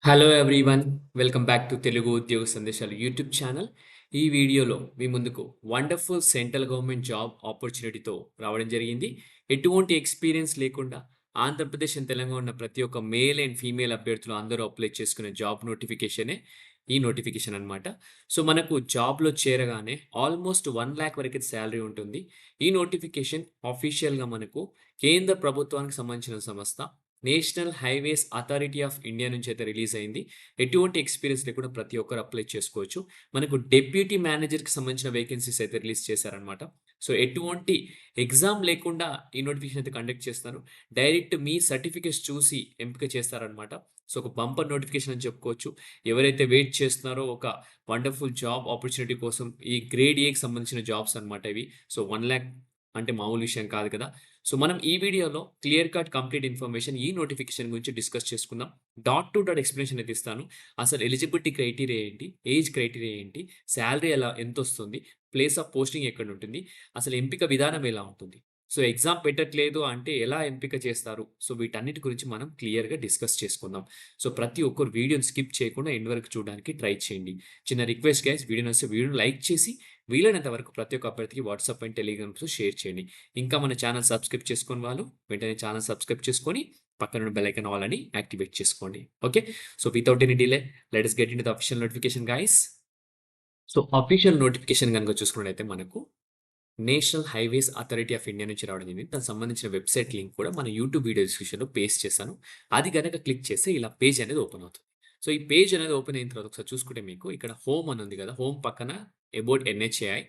Hello everyone. Welcome back to Telugu ఉద్యోగ సందేశాలు YouTube channel. ఈ వీడియోలో మీ ముందుకు వండర్ఫుల్ సెంట్రల్ గవర్నమెంట్ జాబ్ ఆపర్చునిటీతో రావడం జరిగింది. ఎటువంటి ఎక్స్పీరియన్స్ లేకుండా ఆంధ్రప్రదేశ్ అండ్ తెలంగాణ ఉన్న ప్రతి ఒక్క మేల్ అండ్ ఫీమేల్ అభ్యర్థులు అందరూ అప్లై చేసుకునే జాబ్ నోటిఫికేషనే ఈ నోటిఫికేషన్ అనమాట. సో మనకు జాబ్‌లో చేరగానే ఆల్మోస్ట్ 1,00,000 వరకైతే సాలరీ ఉంటుంది. ఈ నోటిఫికేషన్ ఆఫీషియల్‌గా మనకు కేంద్ర ప్రభుత్వానికి సంబంధించిన సంస్థ national highways authority of India నుంచి అయితే రిలీజ్ అయింది. ఎటువంటి ఎక్స్‌పీరియన్స్ లేకుండా ప్రతి ఒక్కరు అప్లై చేసుకోవచ్చు. మనకు డెప్యూటీ మేనేజర్‌కి సంబంధించిన వేకెన్సీస్ అయితే రిలీజ్ చేశారనమాట. సో ఎటువంటి ఎగ్జామ్ లేకుండా ఈ నోటిఫికేషన్ అయితే కండక్ట్ చేస్తారు. డైరెక్ట్ మీ సర్టిఫికేట్స్ చూసి ఎంపిక చేస్తారనమాట. సో ఒక బంపర్ నోటిఫికేషన్ అని చెప్పుకోవచ్చు. ఎవరైతే వెయిట్ చేస్తున్నారో ఒక వండర్‌ఫుల్ జాబ్ ఆపర్చునిటీ కోసం ఈ గ్రేడ్ ఏకి సంబంధించిన జాబ్స్ అనమాట ఇవి. సో 1,00,000 అంటే మామూలు విషయం కాదు కదా! సో మనం ఈ వీడియోలో క్లియర్ కట్ కంప్లీట్ ఇన్ఫర్మేషన్ ఈ నోటిఫికేషన్ గురించి డిస్కస్ చేసుకుందాం. డాట్ టు డాట్ ఎక్స్‌ప్లనేషన్ అయితే ఇస్తాను. అసలు ఎలిజిబిలిటీ క్రైటీరియా ఏంటి? ఏజ్ క్రైటీరియా ఏంటి? సాలరీ ఎంతొస్తుంది? ప్లేస్ ఆఫ్ పోస్టింగ్ ఎక్కడుంటుంది? అసలు ఎంపిక విధానం ఎలా ఉంటుంది? సో ఎగ్జామ్ పెట్టట్లేదు అంటే ఎలా ఎంపిక చేస్తారు? సో వీటన్నిటి గురించి మనం క్లియర్‌గా డిస్కస్ చేసుకుందాం. సో ప్రతి ఒక్కరు వీడియోని స్కిప్ చేయకుండా ఎండ్ వరకు చూడడానికి ట్రై చేయండి. చిన్న రిక్వెస్ట్ గైస్, వీడియో నచ్చితే వీడియోని లైక్ చేసి వీలైనంత వరకు ప్రతి ఒక్క అభ్యర్థికి వాట్సాప్ అండ్ టెలిగ్రామ్స్‌లో షేర్ చేయండి. ఇంకా మన ఛానల్ సబ్స్క్రైబ్ చేసుకోని వాళ్ళు వెంటనే ఛానల్ సబ్స్క్రైబ్ చేసుకొని పక్కనున్న బెల్ ఐకాన్ ఆల్ అని యాక్టివేట్ చేసుకోండి. Okay. So without any delay let us get into the official notification guys. So official notification గనుక చూసుకున్నట్టయితే మనకు national highways authority of India నుంచి రావడం జరిగింది. దానికి సంబంధించిన వెబ్‌సైట్ లింక్ కూడా మన యూట్యూబ్ వీడియో డిస్క్రిప్షన్‌లో పేస్ట్ చేశాను. అది గనక క్లిక్ చేస్తే ఇలా పేజ్ అనేది ఓపెన్ అవుతుంది. సో ఈ పేజ్ అనేది ఓపెన్ అయిన తర్వాత ఒకసారి చూసుకుంటే మీకు ఇక్కడ హోమ్ అని ఉంది కదా! హోమ్ పక్కన అబౌట్ ఎన్‌హెచ్‌ఏఐ,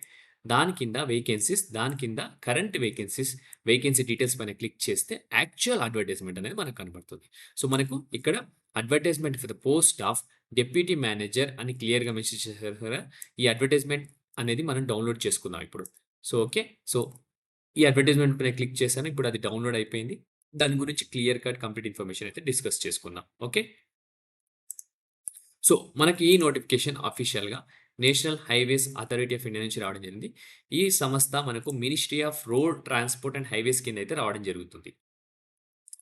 దాని కింద వేకెన్సీస్, దాని కింద కరెంట్ వేకెన్సీస్, వేకెన్సీ డీటెయిల్స్ పైన క్లిక్ చేస్తే యాక్చువల్ అడ్వర్టైజ్‌మెంట్ అనేది మనకు కనబడుతుంది. సో మనకు ఇక్కడ advertisement for the post of deputy manager అని క్లియర్‌గా మెన్షన్ చేశారు కదా! ఈ అడ్వర్టైజ్‌మెంట్ అనేది మనం డౌన్‌లోడ్ చేసుకుందాం ఇప్పుడు. So, okay. సో, ఈ అడ్వర్టైజ్‌మెంట్ పైన క్లిక్ చేశాను. ఇప్పుడు అది డౌన్‌లోడ్ అయిపోయింది. దాని గురించి క్లియర్ కట్ కంప్లీట్ ఇన్ఫర్మేషన్ అయితే డిస్కస్ చేసుకుందాం. ఓకే. సో, మనకి ఈ నోటిఫికేషన్ అఫీషియల్‌గా national highways authority of India నుంచి రావడం జరిగింది. ఈ సంస్థ మనకు ministry of road transport and highways కింద అయితే రావడం జరుగుతుంది.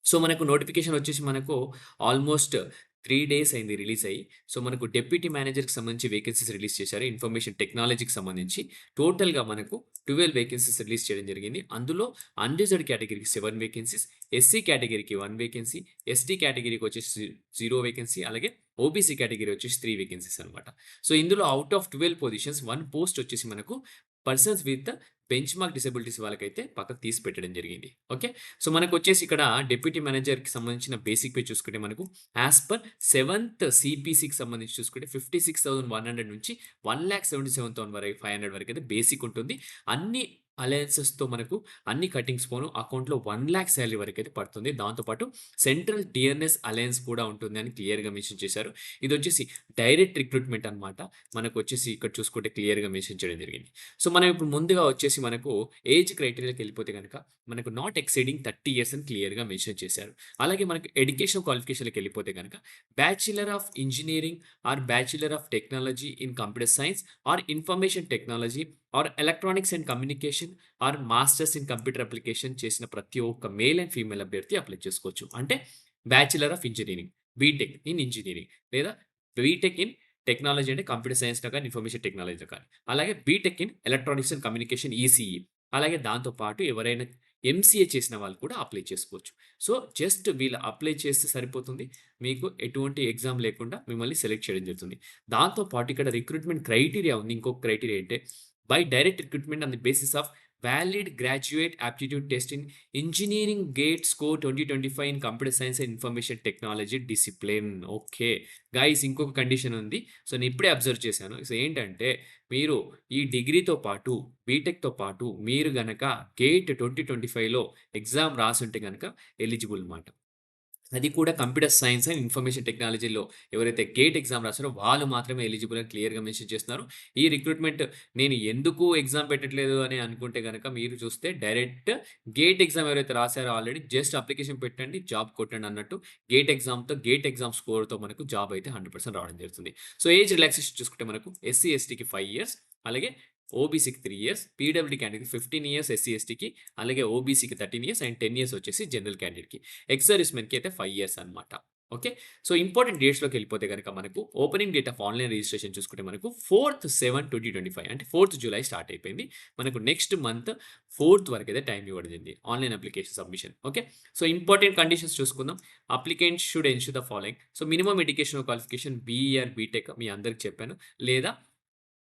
సో, మనకు నోటిఫికేషన్ వచ్చేసి మనకు ఆల్మోస్ట్ 3 డేస్ అయింది రిలీజ్ అయ్యి. సో, మనకు డెప్యూటీ మేనేజర్‌కి సంబంధించి వేకెన్సీస్ రిలీజ్ చేశారు. ఇన్ఫర్మేషన్ టెక్నాలజీకి సంబంధించి టోటల్‌గా మనకు 12 వేకెన్సీస్ రిలీజ్ చేయడం జరిగింది. అందులో అన్‌రిజర్వ్డ్ కేటగిరీకి 7 వేకెన్సీస్, ఎస్సీ కేటగిరీకి 1 వేకెన్సీ, ఎస్టీ కేటగిరీకి వచ్చేసి 0 వేకెన్సీ, అలాగే ఓబీసీ కేటగిరీ వచ్చేసి 3 వేకెన్సీస్ అనమాట. సో, ఇందులో ఔట్ ఆఫ్ 12 పొజిషన్స్ 1 పోస్ట్ వచ్చేసి మనకు persons with bench mark disabilities వాళ్ళకైతే పక్కకు తీసి పెట్టడం జరిగింది. ఓకే. సో, మనకొచ్చేసి ఇక్కడ డిప్యూటీ మేనేజర్‌కి సంబంధించిన బేసిక్ పే చూసుకుంటే మనకు యాస్ పర్ 7థ్ సీపీసీకి సంబంధించి చూసుకుంటే 56,100 నుంచి 1,77,000 వరకు 500 వరకైతే బేసిక్ ఉంటుంది. అన్ని అలయన్సెస్‌తో మనకు అన్ని కటింగ్స్ పోను అకౌంట్‌లో 1,00,000 సాలరీ వరకైతే పడుతుంది. దాంతో పాటు సెంట్రల్ టియర్‌నెస్ అలయన్స్ కూడా ఉంటుంది అని క్లియర్‌గా మెన్షన్ చేశారు. ఇదొచ్చేసి డైరెక్ట్ రిక్రూట్‌మెంట్ అన్నమాట. మనకొచ్చేసి ఇక్కడ చూసుకుంటే క్లియర్‌గా మెన్షన్ చేయడం జరిగింది. సో, మనం ఇప్పుడు ముందుగా వచ్చేసి మనకు ఏజ్ క్రైటీరియాకెళ్ళిపోతే గనక మనకు నాట్ ఎక్సీడింగ్ 30 ఇయర్స్ అని క్లియర్‌గా మెన్షన్ చేశారు. అలాగే మనకు ఎడ్యుకేషన్ క్వాలిఫికేషన్‌లోకెళ్ళిపోతే గనక bachelor of engineering or bachelor of technology in computer science or information technology or electronics and communication or masters in computer application చేసిన ప్రతి ఒక్క మేల్ అండ్ ఫీమేల్ అభ్యర్థి అప్లై చేసుకోవచ్చు. అంటే bachelor of engineering, BTech in engineering లేదా BTech in technology అంటే computer సైన్స్‌లో కానీ, ఇన్ఫర్మేషన్ టెక్నాలజీలో కానీ. అలాగే BTech in electronics and communication ECE. అలాగే దాంతో పాటు ఎవరైనా ఎంసీఏ చేసిన వాళ్ళు కూడా అప్లై చేసుకోవచ్చు. సో, జస్ట్ వీళ్ళు అప్లై చేస్తే సరిపోతుంది. మీకు ఎటువంటి ఎగ్జామ్ లేకుండా మిమ్మల్ని సెలెక్ట్ చేయడం జరుగుతుంది. దాంతో పాటు ఇక్కడ రిక్రూట్‌మెంట్ క్రైటీరియా ఉంది. ఇంకొక క్రైటీరియా ఏంటే by direct recruitment on the basis of valid graduate aptitude test in engineering gate score 2025 in computer science and information technology discipline. Okay. Guys, ఇంకొక కండిషన్ ఉంది. సో, నేను ఇప్పుడే అబ్జర్వ్ చేశాను. సో, ఏంటంటే మీరు ఈ డిగ్రీతో పాటు, బీటెక్‌తో పాటు మీరు గనక గేట్ 2025లో ఎగ్జామ్ రాసుంటే గనక ఎలిజిబుల్ మాట. అది కూడా కంప్యూటర్ సైన్స్ అండ్ ఇన్ఫర్మేషన్ టెక్నాలజీలో ఎవరైతే గేట్ ఎగ్జామ్ రాసారో వాళ్ళు మాత్రమే ఎలిజిబుల్ అని క్లియర్‌గా మెన్షన్ చేస్తున్నారు. ఈ రిక్రూట్‌మెంట్ నేను ఎందుకు ఎగ్జామ్ పెట్టట్లేదు అని అనుకుంటే గనక మీరు చూస్తే డైరెక్ట్ గేట్ ఎగ్జామ్ ఎవరైతే రాసారో ఆల్రెడీ జస్ట్ అప్లికేషన్ పెట్టండి, జాబ్ కొట్టండి అన్నట్టు గేట్ ఎగ్జామ్ స్కోర్‌తో మనకు జాబ్ అయితే 100% రావడం జరుగుతుంది. సో, ఏజ్ రిలాక్సేషన్ చూసుకుంటే మనకు ఎస్సీ, ఎస్టీకి 5 ఇయర్స్, అలాగే ఓబీసీకి 3 ఇయర్స్, పీడబ్ల్యూడీ క్యాండిడేట్‌కి 15 ఇయర్స్ ఎస్సీ, ఎస్టీకి, అలాగే ఓబీసీకి 13 ఇయర్స్ అండ్ 10 ఇయర్స్ వచ్చేసి జనరల్ క్యాండిడేట్‌కి. ఎక్స్ సర్వీస్ మెన్‌కి అయితే 5 ఇయర్స్ అన్నమాట. ఓకే. సో, ఇంపార్టెంట్ డేట్స్‌లోకెళ్ళిపోతే గనక మనకు opening date of online registration చూసుకుంటే మనకు 4/7/2025 అంటే 4థ్ జులై స్టార్ట్ అయిపోయింది. మనకు నెక్స్ట్ మంత్ 4థ్ వరకైతే టైమ్ ఇవ్వబడింది. Online application submission. Okay. So, important conditions చూసుకుందాం. Applicant should ensure the following. So, minimum educational qualification BE or BTech మీ అందరికి చెప్పాను. లేదా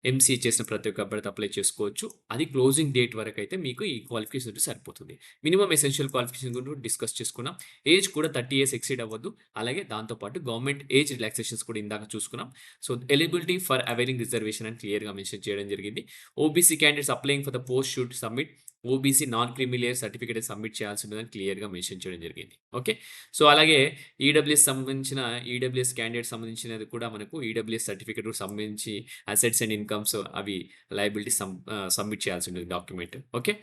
ఎంసీఏ చేసిన ప్రతి ఒక్క అభ్యర్థి అప్లై చేసుకోవచ్చు. అది క్లోజింగ్ డేట్ వరకైతే మీకు ఈ క్వాలిఫికేషన్ ఉంటే సరిపోతుంది. మినిమమ్ ఎసెన్షియల్ క్వాలిఫికేషన్ గురించి డిస్కస్ చేసుకున్నాం. ఏజ్ కూడా 30 ఇయర్స్ ఎక్సీడ్ అవ్వద్దు. అలాగే దాంతో పాటు గవర్నమెంట్ ఏజ్ రిలాక్సేషన్స్ కూడా ఇందాక చూసుకున్నాం. So, eligibility for availing reservation అని క్లియర్‌గా మెన్షన్ చేయడం జరిగింది. OBC candidates applying for the post should submit OBC non creamy layer certificate submit చేయాల్సి ఉంటుందని క్లియర్‌గా మెన్షన్ చేయడం జరిగింది. ఓకే. సో, అలాగే ఈడబ్ల్యూఎస్ క్యాండిడేట్ సంబంధించినది కూడా మనకు ఈడబ్ల్యూఎస్ సర్టిఫికేట్ సంబంధించి అసెట్స్ అండ్ ఇన్‌కమ్స్ అవి లయబిలిటీ సబ్మిట్ చేయాల్సి ఉంటుంది డాక్యుమెంట్. ఓకే.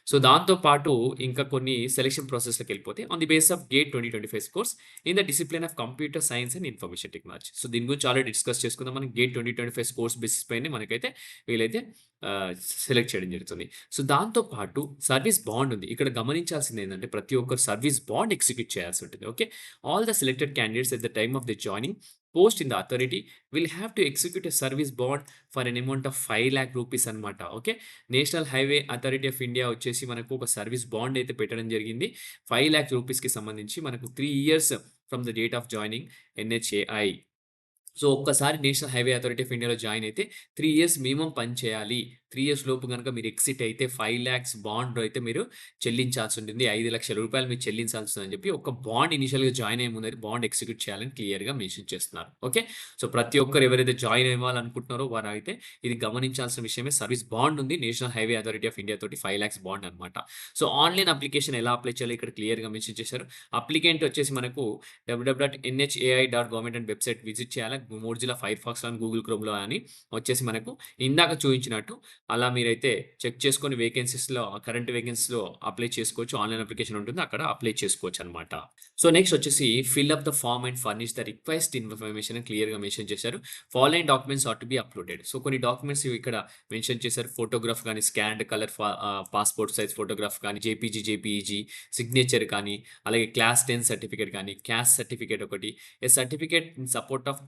సో, దాంతో పాటు ఇంకా కొన్ని సెలక్షన్ ప్రాసెస్‌లోకెళ్ళిపోతే on the base of GATE 2025 scores in the discipline of computer science and information technology. So, దీని గురించి ఆల్రెడీ డిస్కస్ చేసుకుందాం. మనం గేట్ 2025 స్కోర్స్ బేసిస్ పైనే మనకైతే వీళ్ళైతే సెలెక్ట్ చేయడం జరుగుతుంది. సో, దాంతో పాటు సర్వీస్ బాండ్ ఉంది. ఇక్కడ గమనించాల్సింది ఏందంటే ప్రతి ఒక్కరు సర్వీస్ బాండ్ ఎగ్జిక్యూట్ చేయాల్సి ఉంటుంది. Okay. All the selected candidates at the time of the joining post in the authority will have to execute a service bond for an amount of 5,00,000 rupees అనమాట. Okay. National highway authority of India వచ్చేసి మనకు ఒక service bond అయితే పెట్టడం జరిగింది. 5,00,000 రూపీస్‌కి సంబంధించి మనకు 3 years from the date of joining NHAI. So, ఒక్కసారి నేషనల్ హైవే అథారిటీ ఆఫ్ ఇండియాలో జాయిన్ అయితే 3 ఇయర్స్ మినిమమ్ పని చేయాలి. 3 ఇయర్స్ లోపు గనుక మీరు ఎక్సిట్ అయితే 5,00,000 బాండ్ అయితే మీరు చెల్లించాల్సి ఉంటుంది. రూ. 5,00,000 మీరు చెల్లించాల్సి ఉంటుందని చెప్పి ఒక బాండ్ ఇనిషియల్‌గా జాయిన్ అయ్యే ముందైతే బాండ్ ఎగ్జిక్యూట్ చేయాలని క్లియర్‌గా మెన్షన్ చేస్తున్నారు. ఓకే. సో, ప్రతి ఒక్కరు ఎవరైతే జాయిన్ అవ్వాలనుకుంటున్నారో వారైతే ఇది గమనించాల్సిన విషయమే. సర్వీస్ బాండ్ ఉంది. National highway authority of India తోటి 5,00,000 బాండ్ అన్నమాట. సో, ఆన్‌లైన్ అప్లికేషన్ ఎలా అప్లై చేయాలో ఇక్కడ క్లియర్‌గా మెన్షన్ చేశారు. అప్లికెంట్ వచ్చేసి మనకు www.nhai.government అని వెబ్‌సైట్ విజిట్ చేయాలి. మోజిల్లా ఫైర్‌ఫాక్స్‌లో అని, గూగుల్ క్రోమ్‌లో అని వచ్చేసి మనకు ఇందాక చూయించినట్టు అలా మీరైతే చెక్ చేసుకొని వేకెన్సీస్‌లో కరెంట్ వేకెన్సీస్‌లో అప్లై చేసుకోవచ్చు. ఆన్‌లైన్ అప్లికేషన్ ఉంటుంది. అక్కడ అప్లై చేసుకోవచ్చనమాట. సో, నెక్స్ట్ వచ్చేసి fill up the form and furnish the request information అని క్లియర్‌గా మెన్షన్ చేశారు. Following documents are to be uploaded. So, కొన్ని డాక్యుమెంట్స్ ఇక్కడ మెన్షన్ చేశారు. ఫోటోగ్రాఫ్ గాని, scanned colour passport size photograph కానీ, జేపీజీ, సిగ్నేచర్ కానీ, అలాగే క్లాస్ 10 సర్టిఫికేట్ కానీ, క్యాస్ట్ సర్టిఫికేట్ ఒకటి, a certificate in support of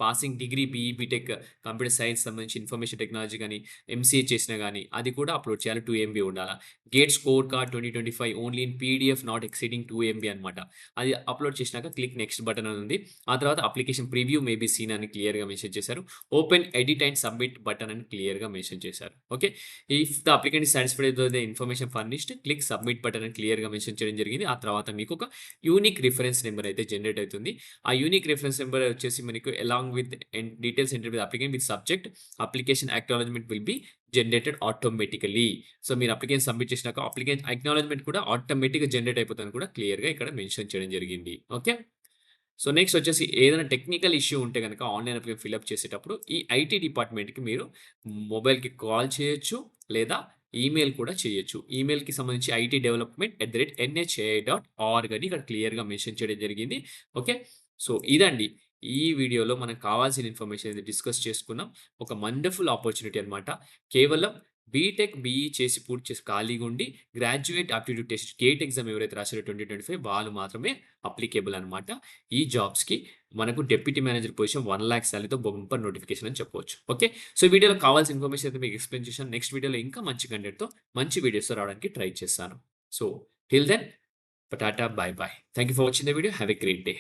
passing degree BE, BTech computer science సంబంధించి ఇన్ఫర్మేషన్ టెక్నాలజీ గాని, ఎంసీఏ చేసినా గాని అది కూడా అప్‌లోడ్ చేయాలి. 2 ఎంబీ ఉండాలా. Gate score card 2025 only in PDF not exceeding 2 MB అనమాట. అది అప్‌లోడ్ చేసినాక క్లిక్ నెక్స్ట్ బటన్ అని ఉంది. ఆ తర్వాత application preview may be seen అని క్లియర్‌గా మెన్షన్ చేశారు. Open, edit and submit button అని క్లియర్‌గా మెన్షన్ చేశారు. Okay. If the applicant is satisfied with the information furnished click submit button అని క్లియర్‌గా మెన్షన్ చేయడం జరిగింది. ఆ తర్వాత మీకు ఒక యూనిక్ రిఫరెన్స్ నంబర్ అయితే జనరేట్ అవుతుంది. ఆ యూనిక్ రిఫరెన్స్ నంబర్ వచ్చేసి మనకు along with details enter with applicant with subject application acknowledgement will be generated automatically. So, మీరు అప్లికేషన్ సబ్మిట్ చేసినాక అప్లికేషన్ అక్నాలెడ్జ్‌మెంట్ కూడా ఆటోమేటిక్‌గా జనరేట్ అయిపోతుందని కూడా క్లియర్‌గా ఇక్కడ మెన్షన్ చేయడం జరిగింది. ఓకే. సో, నెక్స్ట్ వచ్చేసి ఏదైనా టెక్నికల్ ఇష్యూ ఉంటే గనక ఆన్‌లైన్ అప్లికేషన్ ఫిల్ అప్ చేసేటప్పుడు ఈ ఐటీ డిపార్ట్‌మెంట్‌కి మీరు మొబైల్‌కి కాల్ చేయొచ్చు. లేదా ఈమెయిల్ కూడా చేయొచ్చు. ఈమెయిల్‌కి సంబంధించి IT@nhai.org అని ఇక్కడ క్లియర్‌గా మెన్షన్ చేయడం జరిగింది. ఓకే. సో, ఇదండి. ఈ వీడియోలో మనకు కావాల్సిన ఇన్ఫర్మేషన్ అయితే డిస్కస్ చేసుకున్నాం. ఒక వండర్‌ఫుల్ ఆపర్చునిటీ అన్నమాట. కేవలం బీటెక్, బీఈ చేసి పూర్తి చేసి ఖాళీగుండి graduate aptitude test GATE exam ఎవరైతే రాసారో 2025 వాళ్ళు మాత్రమే అప్లికేబుల్ అన్నమాట. ఈ జాబ్స్‌కి మనకు డెప్యూటీ మేనేజర్ పొజిషన్ 1,00,000 సాలరీతో బంపర్ నోటిఫికేషన్ అని చెప్పవచ్చు. ఓకే. సో, ఈ వీడియోలో కావాల్సిన ఇన్ఫర్మేషన్ అయితే మీకు ఎక్స్‌ప్లెయిన్ చేశాను. నెక్స్ట్ వీడియోలో ఇంకా మంచి కంటెంట్‌తో మంచి వీడియోస్‌తో రావడానికి ట్రై చేస్తాను. So, till then tata, bye bye. Thank you for watching the video. Have a great day.